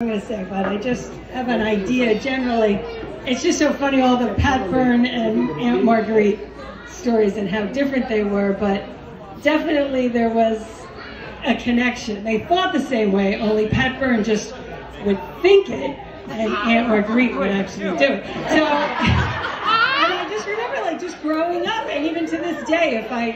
I'm going to say, but I just have an idea generally. It's just so funny, all the Pat Byrne and Aunt Marguerite stories and how different they were, but definitely there was a connection. They thought the same way, only Pat Byrne just would think it, and Aunt Marguerite would actually do it. So, and I just remember, like, just growing up, and even to this day, if I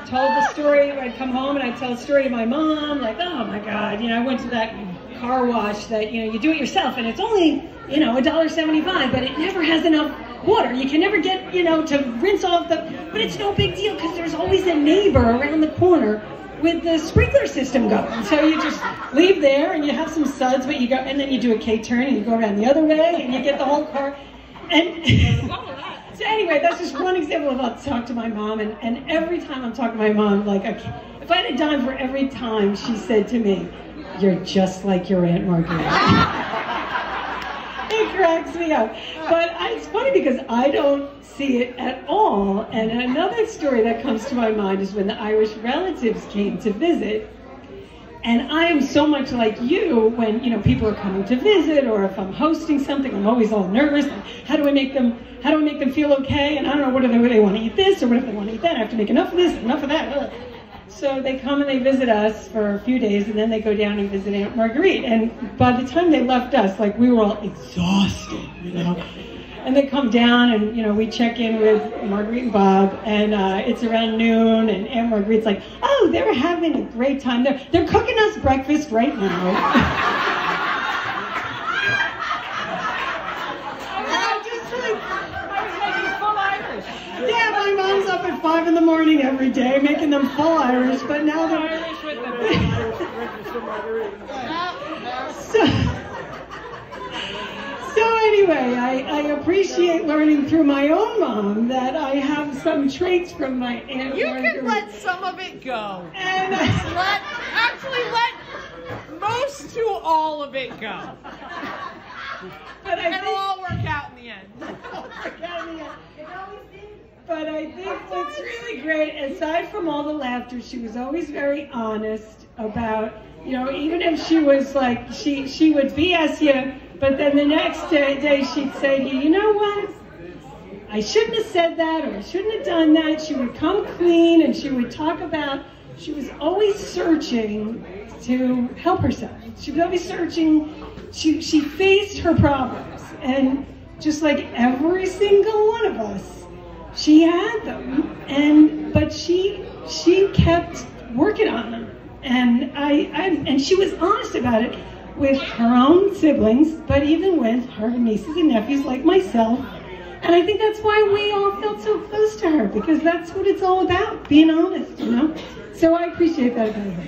told the story, I'd come home and I'd tell a story to my mom, like, oh my God, I went to that car wash that, you do it yourself, and it's only, $1.75, but it never has enough water. You can never get, to rinse off but it's no big deal because there's always a neighbor around the corner with the sprinkler system going. So you just leave there and you have some suds, but you go, and then you do a K-turn and you go around the other way and you get the whole car. And so anyway, that's just one example of I'll talk to my mom, and every time I'm talking to my mom, like, if I had a dime for every time she said to me, "You're just like your Aunt Marguerite." It cracks me up. But it's funny because I don't see it at all. And another story that comes to my mind is when the Irish relatives came to visit. And I am so much like you when, people are coming to visit, or if I'm hosting something, I'm always all nervous. How do I make them feel okay? And I don't know, what do they want to eat this, or what if they want to eat that? I have to make enough of this, enough of that. Ugh. So they come and they visit us for a few days, and then they go down and visit Aunt Marguerite. And by the time they left us, like, we were all exhausted, And they come down, and, we check in with Marguerite and Bob, and it's around noon, and Aunt Marguerite's like, oh, they're having a great time. They're cooking us breakfast right now. Yeah, my mom's up at 5 in the morning every day, making them full Irish, but now they're Irish with them. So anyway, I appreciate learning through my own mom that I have some traits from my Aunt Marguerite. You can let some of it go. And let most to all of it go. But it'll all work out in the end. But I think what's really great, aside from all the laughter, she was always very honest about, even if she was like, she would BS you, but then the next day she'd say to you, you know what? I shouldn't have said that, or I shouldn't have done that. She would come clean, and she would talk about, she was always searching to help herself. She was always searching, she faced her problems, and just like every single one of us, she had them, but she kept working on them, and she was honest about it with her own siblings, but even with her nieces and nephews like myself. And I think that's why we all felt so close to her, because that's what it's all about, being honest, So I appreciate that about her.